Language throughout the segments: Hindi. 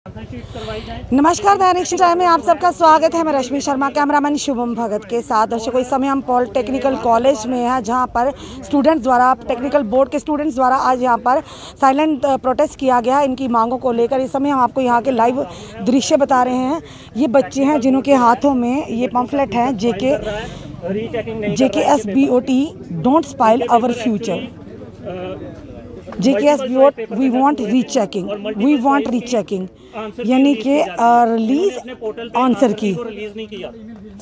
नमस्कार, दैनिक शिक्षा में आप सबका स्वागत है। मैं रश्मि शर्मा, कैमरामैन शुभम भगत के साथ। दर्शकों, इस समय हम पॉलिटेक्निकल कॉलेज में हैं, जहां पर स्टूडेंट्स द्वारा, टेक्निकल बोर्ड के स्टूडेंट्स द्वारा आज यहां पर साइलेंट प्रोटेस्ट किया गया इनकी मांगों को लेकर। इस समय हम आपको यहां के लाइव दृश्य बता रहे हैं। ये बच्चे हैं जिनके हाथों में ये पम्फलेट हैं, JKSBOT don't spoil our future. JKSBOT we want rechecking, यानी कि release answer key,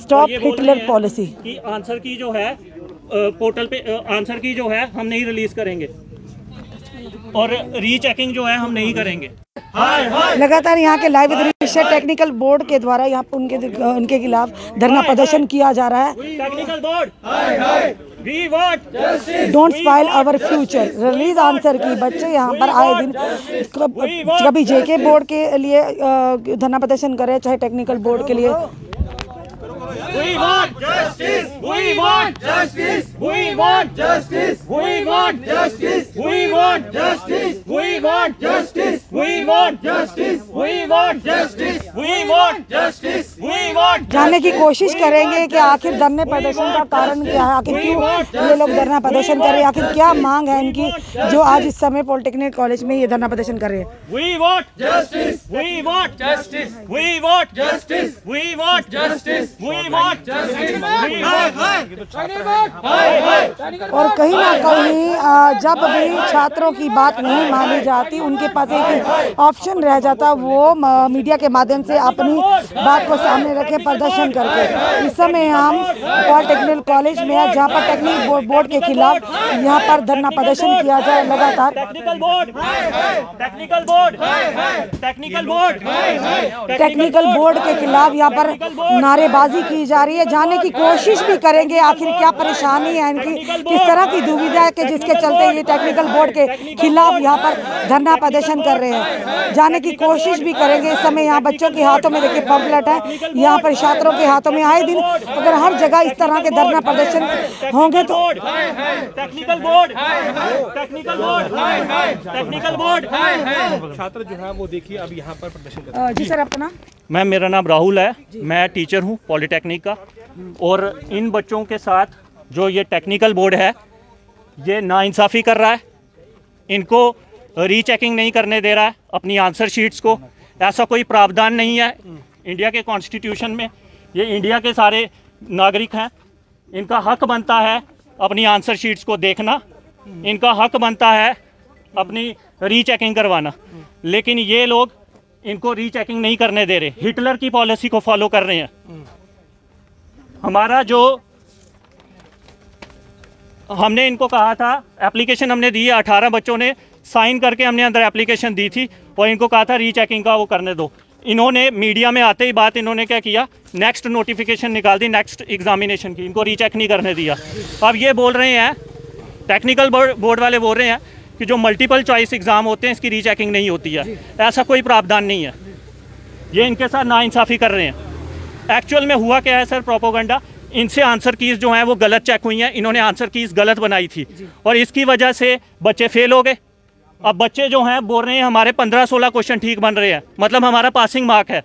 stop Hitler policy की आंसर की जो है पोर्टल पे आंसर की जो है हम नहीं रिलीज करेंगे और रीचेकिंग जो है हम नहीं करेंगे। लगातार यहाँ के लाइव दृश्य टेक्निकल बोर्ड के द्वारा यहाँ पर उनके खिलाफ धरना प्रदर्शन किया जा रहा है। Technical board we want don't spoil our future, release answer key. बच्चे यहाँ पर आए दिन कभी JK बोर्ड के लिए धरना प्रदर्शन करे, चाहे टेक्निकल बोर्ड के लिए। We want justice. We want justice. We want justice. We want justice. We want justice. We want justice. We want justice. We want justice. We want justice. We want जानने की कोशिश करेंगे कि आखिर धरने प्रदर्शन का कारण क्या है, आखिर क्यों ये लोग धरना प्रदर्शन कर रहे हैं, आखिर क्या मांग है इनकी जो आज इस समय पॉलिटेक्निक कॉलेज में ये धरना प्रदर्शन कर रहे हैं। We want justice. We want justice. We want justice. We want justice. We want justice. और कहीं ना कहीं जब भी छात्रों की बात नहीं मानी जाती, उनके पास एक ऑप्शन रह जाता, वो मीडिया के माध्यम से अपनी बात को सामने रखे, प्रदर्शन करके। इस समय हम पॉलिटेक्निकल कॉलेज में है, जहाँ पर टेक्निकल बोर्ड के खिलाफ यहाँ पर धरना प्रदर्शन किया जाए लगातार। टेक्निकल बोर्ड के खिलाफ यहाँ पर नारेबाजी की जा रही है। जानने की कोशिश भी करेंगे आखिर क्या परेशानी है इनकी, किस तरह की दुविधा है कि जिसके चलते ये टेक्निकल बोर्ड के खिलाफ यहाँ पर धरना प्रदर्शन कर रहे हैं। जानने की कोशिश भी करेंगे। इस समय यहाँ बच्चों के हाथों में देखिए पम्फलेट है, यहाँ पर छात्रों के हाथों में। आए दिन अगर हर जगह इस तरह के धरना प्रदर्शन होंगे तो टेक्निकल बोर्ड छात्र जो है वो देखिए अब यहाँ पर प्रदर्शन कर रहे हैं। जी सर, अपना मेरा नाम राहुल है, मैं टीचर हूँ पॉलिटेक्निक का। और इन बच्चों के साथ जो ये टेक्निकल बोर्ड है ये नाइंसाफ़ी कर रहा है, इनको रीचेकिंग नहीं करने दे रहा है अपनी आंसर शीट्स को। ऐसा कोई प्रावधान नहीं है इंडिया के कॉन्स्टिट्यूशन में। ये इंडिया के सारे नागरिक हैं, इनका हक बनता है अपनी आंसर शीट्स को देखना, इनका हक बनता है अपनी रीचेकिंग करवाना। लेकिन ये लोग इनको रीचेकिंग नहीं करने दे रहे, हिटलर की पॉलिसी को फॉलो कर रहे हैं। हमारा जो हमने इनको कहा था, एप्लीकेशन हमने दी है, 18 बच्चों ने साइन करके हमने अंदर एप्लीकेशन दी थी और इनको कहा था रीचेकिंग का वो करने दो। इन्होंने मीडिया में आते ही बात इन्होंने क्या किया, नेक्स्ट नोटिफिकेशन निकाल दी नेक्स्ट एग्जामिनेशन की, इनको रीचेक नहीं करने दिया। अब ये बोल रहे हैं, टेक्निकल बोर्ड वाले बोल रहे हैं कि जो मल्टीपल चॉइस एग्ज़ाम होते हैं इसकी रीचेकिंग नहीं होती है। ऐसा कोई प्रावधान नहीं है, ये इनके साथ नाइंसाफ़ी कर रहे हैं। एक्चुअल में हुआ क्या है सर, प्रोपोगंडा। इनसे आंसर कीज़ जो हैं वो गलत चेक हुई हैं, इन्होंने आंसर कीज़ गलत बनाई थी और इसकी वजह से बच्चे फेल हो गए। अब बच्चे जो हैं बोल रहे हैं हमारे 15-16 क्वेश्चन ठीक बन रहे हैं, मतलब हमारा पासिंग मार्क है।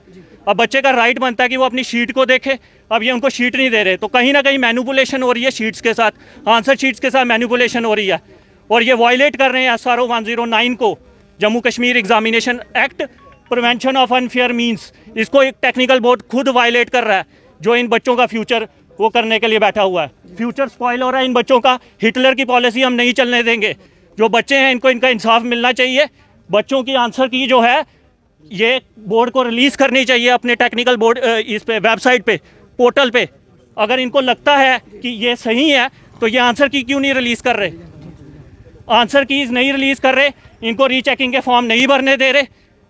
अब बच्चे का राइट बनता है कि वो अपनी शीट को देखे, अब ये उनको शीट नहीं दे रहे, तो कहीं ना कहीं मैनिपुलेशन हो रही है शीट्स के साथ, आंसर शीट्स के साथ मैनिपुलेशन हो रही है और ये वायलेट कर रहे हैं SRO 109 को, Jammu Kashmir examination act, prevention of unfair means. इसको एक टेक्निकल बोर्ड खुद वायलेट कर रहा है, जो इन बच्चों का फ्यूचर वो करने के लिए बैठा हुआ है। फ्यूचर स्पॉइल हो रहा है इन बच्चों का। हिटलर की पॉलिसी हम नहीं चलने देंगे। जो बच्चे हैं इनको इनका इंसाफ मिलना चाहिए। बच्चों की आंसर की जो है ये बोर्ड को रिलीज़ करनी चाहिए अपने टेक्निकल बोर्ड इस पे वेबसाइट पे, पोर्टल पे। अगर इनको लगता है कि ये सही है तो ये आंसर की क्यों नहीं रिलीज़ कर रहे, आंसर कीज़ नहीं रिलीज़ कर रहे, इनको रीचेकिंग के फॉर्म नहीं भरने दे रहे।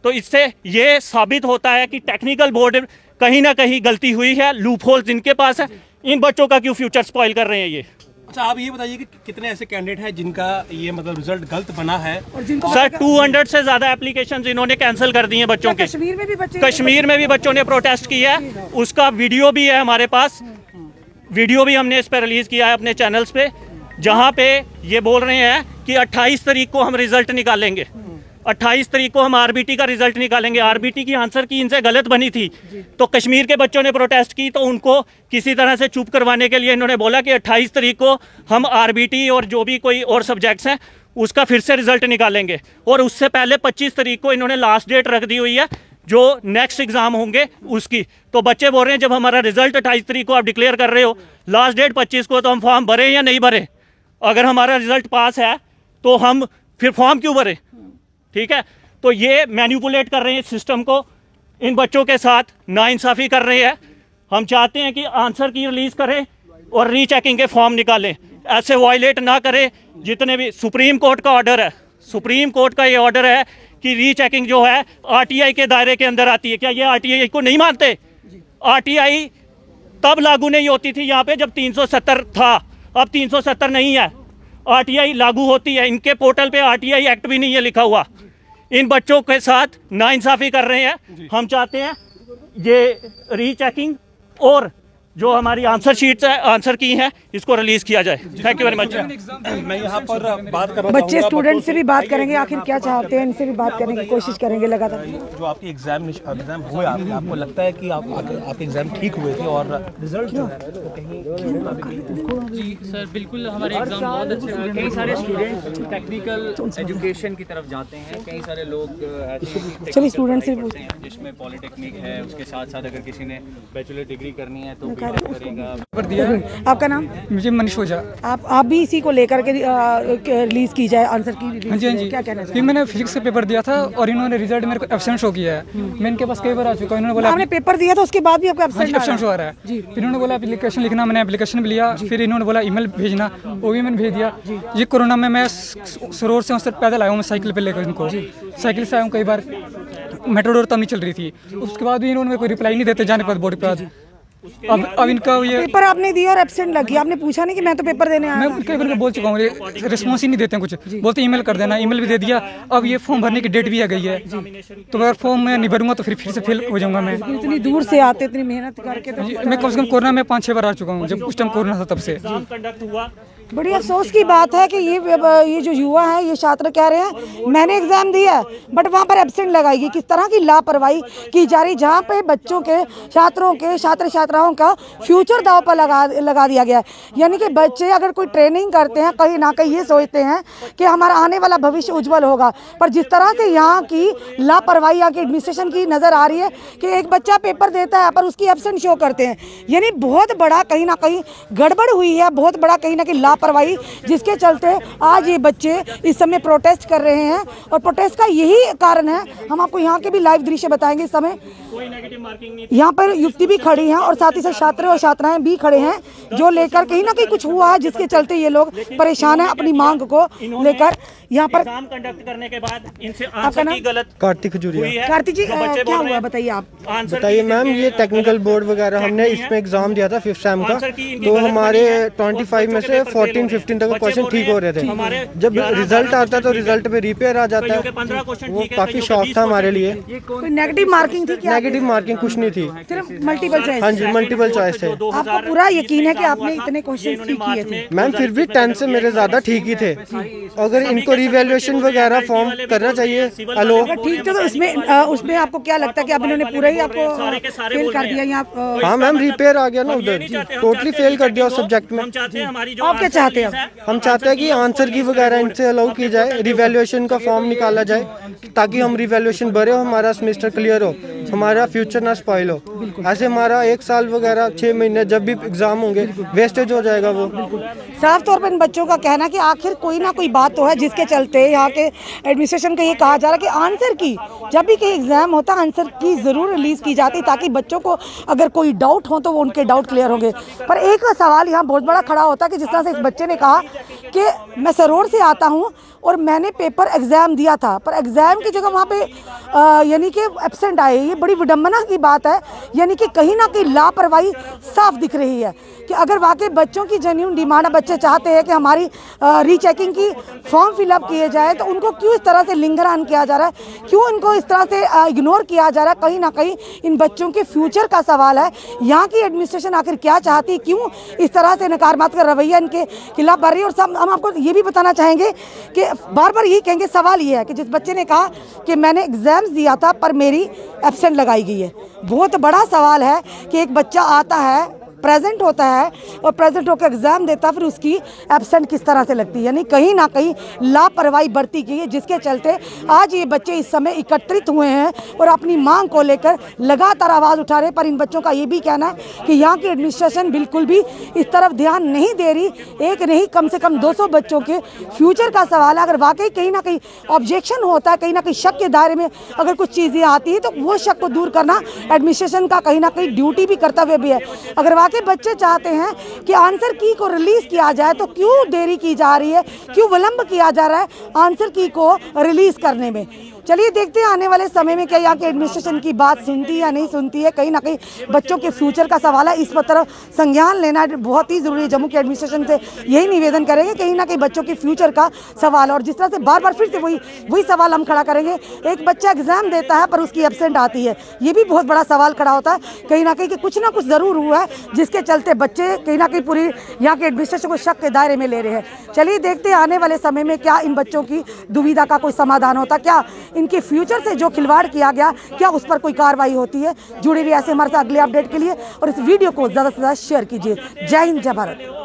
तो इससे ये साबित होता है कि टेक्निकल बोर्ड कहीं ना कहीं गलती हुई है, लूप होल्स इनके पास है। इन बच्चों का क्यों फ्यूचर स्पॉइल कर रहे हैं ये। अच्छा, आप ये बताइए कि कितने ऐसे कैंडिडेट हैं जिनका ये मतलब रिजल्ट गलत बना है? और जिनको सर 200 से ज़्यादा एप्लीकेशंस इन्होंने कैंसिल कर दिए हैं बच्चों के। कश्मीर में भी बच्चों ने प्रोटेस्ट किया है, उसका वीडियो भी है हमारे पास, वीडियो भी हमने इस पर रिलीज़ किया है अपने चैनल्स पे, जहाँ पे ये बोल रहे हैं कि 28 तारीख को हम रिजल्ट निकालेंगे। 28 तारीख को हम आरबीटी का रिजल्ट निकालेंगे। आरबीटी की आंसर की इनसे गलत बनी थी, तो कश्मीर के बच्चों ने प्रोटेस्ट की, तो उनको किसी तरह से चुप करवाने के लिए इन्होंने बोला कि 28 तारीख को हम आरबीटी और जो भी कोई और सब्जेक्ट्स हैं उसका फिर से रिजल्ट निकालेंगे। और उससे पहले 25 तारीख को इन्होंने लास्ट डेट रख दी हुई है जो नेक्स्ट एग्जाम होंगे उसकी। तो बच्चे बोल रहे हैं जब हमारा रिजल्ट 28 तारीख को आप डिक्लेयर कर रहे हो, लास्ट डेट 25 को, तो हम फॉर्म भरें या नहीं भरें? अगर हमारा रिजल्ट पास है तो हम फिर फॉर्म क्यों भरें? ठीक है, तो ये मैनिपुलेट कर रहे हैं सिस्टम को, इन बच्चों के साथ नाइंसाफ़ी कर रहे हैं। हम चाहते हैं कि आंसर की रिलीज़ करें और रीचेकिंग के फॉर्म निकालें, ऐसे वायलेट ना करें। जितने भी सुप्रीम कोर्ट का ऑर्डर है, सुप्रीम कोर्ट का ये ऑर्डर है कि रीचेकिंग जो है आरटीआई के दायरे के अंदर आती है। क्या ये आरटीआई को नहीं मानते? आरटीआई तब लागू नहीं होती थी यहाँ पे जब 370 था, अब 370 नहीं है, आरटीआई लागू होती है। इनके पोर्टल पे आरटीआई एक्ट भी नहीं है लिखा हुआ। इन बच्चों के साथ नाइंसाफ़ी कर रहे हैं। हम चाहते हैं ये रीचेकिंग और जो हमारी आंसर शीट्स है, आंसर की हैं, इसको रिलीज किया जाए। Thank you very much. मैं यहाँ पर बात कर रहा बच्चे स्टूडेंट से भी बात करेंगे, आखिर क्या चाहते हैं, इनसे भी बात करने की कोशिश करेंगे लगातार। जो आपके एग्जाम हुए, आपको लगता है कि आपके एग्जाम ठीक हुए थे और रिजल्ट जो है तो कहीं? जी सर, बिल्कुल हमारे एग्जाम बहुत अच्छे हुए। कई सारे स्टूडेंट टेक्निकल एजुकेशन की तरफ जाते हैं, कई सारे लोग चलिए स्टूडेंट से हैं जिसमें पॉलिटेक्निक है, उसके साथ साथ अगर किसी ने बैचलर डिग्री करनी है तो करेगा। आपका नाम? मुझे मनीष ओझा। आप भी इसी को लेकर के रिलीज की जाए आंसर की? हाँ जी, हाँ जी। क्या कहना चाहिए? मैंने फिजिक्स का पेपर दिया था और इन्होंने रिजल्ट मेरे को एब्सेंट शो किया है। मैं इनके पास कई बार आ चुका हूँ, इन्होंने बोला आपने पेपर दिया था उसके बाद भी आपको एब्सेंट शो आ रहा है। फिर इन्होंने बोला एप्लीकेशन लिखना, मैंने एप्लीकेशन भी लिया। फिर इन्होंने बोला ईमेल भेजना, वो भी मैंने भेज दिया। ये कोरोना में मैं सरोवर से उससे पैदल आया हूँ, मैं साइकिल पे लेकर इनको साइकिल से आया हूँ। कई बार मेट्रोडोर तब नहीं चल रही थी, उसके बाद भी इन्होंने कोई रिप्लाई नहीं देते जाने पर बोर्ड पर। अब इनका ये पेपर आपने दिया और एब्सेंट लग गया, आपने पूछा नहीं कि मैं तो पेपर देने आया? मैं कई बार बोल चुका हूँ, रिस्पॉन्स ही नहीं देते हैं कुछ, बोलते ईमेल कर देना, ईमेल भी दे दिया। अब ये फॉर्म भरने की डेट भी आ गई है, तो अगर फॉर्म मैं नहीं भरूंगा तो फिर से फेल हो जाऊंगा मैं। इतनी दूर से आते, इतनी मेहनत करके तो मैं कम से कम कोरोना में 5-6 बार आ चुका हूँ, जब उस टाइम कोरोना था तब से। बड़ी अफसोस की बात है कि ये जो युवा है, ये छात्र कह रहे हैं मैंने एग्जाम दिया बट वहाँ पर एब्सेंट लगाएगी। किस तरह की लापरवाही की जा रही, जहाँ पे बच्चों के, छात्रों के, छात्र छात्राओं का फ्यूचर दाव पर लगा दिया गया है। यानी कि बच्चे अगर कोई ट्रेनिंग करते हैं, कहीं ना कहीं ये सोचते हैं कि हमारा आने वाला भविष्य उज्जवल होगा, पर जिस तरह से यहाँ की लापरवाही, यहाँ की एडमिनिस्ट्रेशन की नज़र आ रही है कि एक बच्चा पेपर देता है पर उसकी एब्सेंट शो करते हैं। यानी बहुत बड़ा कहीं ना कहीं गड़बड़ हुई है, बहुत बड़ा कहीं ना कहीं लापरवाही, जिसके चलते आज ये बच्चे इस समय प्रोटेस्ट कर रहे हैं। और प्रोटेस्ट का यही कारण है, हम आपको यहाँ के भी लाइव दृश्य बताएंगे। इस समय यहाँ पर युवती भी खड़ी हैं और साथ ही साथ छात्र और छात्राएं भी खड़े हैं, जो लेकर कहीं ना कहीं कुछ हुआ है जिसके चलते ये लोग परेशान हैं अपनी मांग को लेकर। यहाँ पर एग्जाम कंडक्ट करने के बाद इनसे आंसर की गलत कार्तिक खजूरिया। कार्तिक जी क्या हुआ बताइए आप? बताइए मैम, ये टेक्निकल बोर्ड वगैरह हमने इसमें एग्जाम दिया था 5th सेम का, तो हमारे 25 में से 14-15 तक क्वेश्चन ठीक हो रहे थे। जब रिजल्ट आता तो रिजल्ट में रिपेयर आ जाता है, वो काफी शौक था हमारे लिए। कोई नेगेटिव मार्किंग थी क्या? नेगेटिव मार्किंग कुछ नहीं थी, सिर्फ मल्टीपल चॉइस। हाँ जी, मल्टीपल चॉइस थे। आपको पूरा यकीन है कि आपने इतने क्वेश्चन ठीक किए थे? मैम फिर भी 10 से मेरे ज्यादा ठीक ही थे। अगर इनको रिवैल्यूएशन वगैरह फॉर्म करना चाहिए। हेलो, ठीक तो उसमें आपको क्या लगता है कि अब इन्होंने पूरा ही आपको फेल कर दिया? यहाँ हाँ मैम, रिपेयर आ गया ना उधर, टोटली फेल कर दिया उस सब्जेक्ट में। आप क्या चाहते हैं? हम चाहते हैं कि आंसर की वगैरह इनसे अलाउ की जाए, रिवैल्यूएशन का फॉर्म निकाला जाए ताकि हम रिवैल्यूएशन भरे, हमारा सेमेस्टर क्लियर हो, हमारा फ्यूचर ना स्पॉइल हो। ऐसे हमारा 1 साल वगैरह 6 महीने जब भी एग्जाम होंगे वेस्टेज हो जाएगा वो। साफ तौर पर इन बच्चों का कहना कि आखिर कोई ना कोई बात तो है जिसके चलते यहाँ के एडमिनिस्ट्रेशन को ये कहा जा रहा है कि आंसर की, जब भी कहीं एग्जाम होता है आंसर की जरूर रिलीज की जाती ताकि बच्चों को अगर कोई डाउट हो तो वो उनके डाउट क्लियर होंगे। पर एक सवाल यहाँ बहुत बड़ा खड़ा होता है कि जिस तरह से इस बच्चे ने कहा कि मैं सरोवर से आता हूँ और मैंने पेपर एग्ज़ाम दिया था, पर एग्ज़ाम की जगह वहाँ पे यानी कि एब्सेंट आए। ये बड़ी विडम्बना की बात है, यानी कि कहीं ना कहीं लापरवाही साफ दिख रही है कि अगर वाकई बच्चों की जेन्युइन डिमांड है, बच्चे चाहते हैं कि हमारी रीचेकिंग की फॉर्म फिलअप किए जाए, तो उनको क्यों इस तरह से लिंगर ऑन किया जा रहा है, क्यों इनको इस तरह से इग्नोर किया जा रहा है? कहीं ना कहीं इन बच्चों के फ्यूचर का सवाल है। यहाँ की एडमिनिस्ट्रेशन आखिर क्या चाहती, क्यों इस तरह से नकारात्मक रवैया इनके खिलाफ बढ़ रही है? और हम आपको ये भी बताना चाहेंगे कि बार बार यही कहेंगे, सवाल ये है कि जिस बच्चे ने कहा कि मैंने एग्ज़ाम्स दिया था पर मेरी एब्सेंट लगाई गई है, बहुत बड़ा सवाल है कि एक बच्चा आता है, प्रेजेंट होता है और प्रेजेंट होकर एग्ज़ाम देता, फिर उसकी एब्सेंट किस तरह से लगती है। यानी कहीं ना कहीं लापरवाही बरती गई है, जिसके चलते आज ये बच्चे इस समय एकत्रित हुए हैं और अपनी मांग को लेकर लगातार आवाज़ उठा रहे हैं। पर इन बच्चों का ये भी कहना है कि यहाँ की एडमिनिस्ट्रेशन बिल्कुल भी इस तरफ ध्यान नहीं दे रही। एक नहीं, कम से कम 200 बच्चों के फ्यूचर का सवाल है। अगर वाकई कहीं ना कहीं ऑब्जेक्शन होता है, कहीं ना कहीं शक के दायरे में अगर कुछ चीज़ें आती हैं, तो वो शक को दूर करना एडमिनिस्ट्रेशन का कहीं ना कहीं ड्यूटी भी, कर्तव्य भी है। अगर के बच्चे चाहते हैं कि आंसर की को रिलीज किया जाए तो क्यों देरी की जा रही है, क्यों विलंब किया जा रहा है आंसर की को रिलीज करने में। चलिए देखते हैं आने वाले समय में क्या यहाँ के एडमिनिस्ट्रेशन की बात सुनती है या नहीं सुनती है। कहीं ना कहीं बच्चों के फ्यूचर का सवाल है, इस पर तरफ संज्ञान लेना बहुत ही ज़रूरी है। जम्मू के एडमिनिस्ट्रेशन से यही निवेदन करेंगे, कहीं ना कहीं बच्चों के फ्यूचर का सवाल। और जिस तरह से बार बार फिर से वही सवाल हम खड़ा करेंगे, एक बच्चा एग्जाम देता है पर उसकी एब्सेंट आती है, ये भी बहुत बड़ा सवाल खड़ा होता है कहीं ना कहीं कि कुछ ना कुछ ज़रूर हुआ है, जिसके चलते बच्चे कहीं ना कहीं पूरी यहाँ के एडमिनिस्ट्रेशन को शक के दायरे में ले रहे हैं। चलिए देखते हैं आने वाले समय में क्या इन बच्चों की दुविधा का कोई समाधान होता, क्या इनके फ्यूचर से जो खिलवाड़ किया गया क्या उस पर कोई कार्रवाई होती है। जुड़े रहिए ऐसे हमारे साथ अगले अपडेट के लिए और इस वीडियो को ज़्यादा से ज़्यादा शेयर कीजिए। जय हिंद, जय भारत।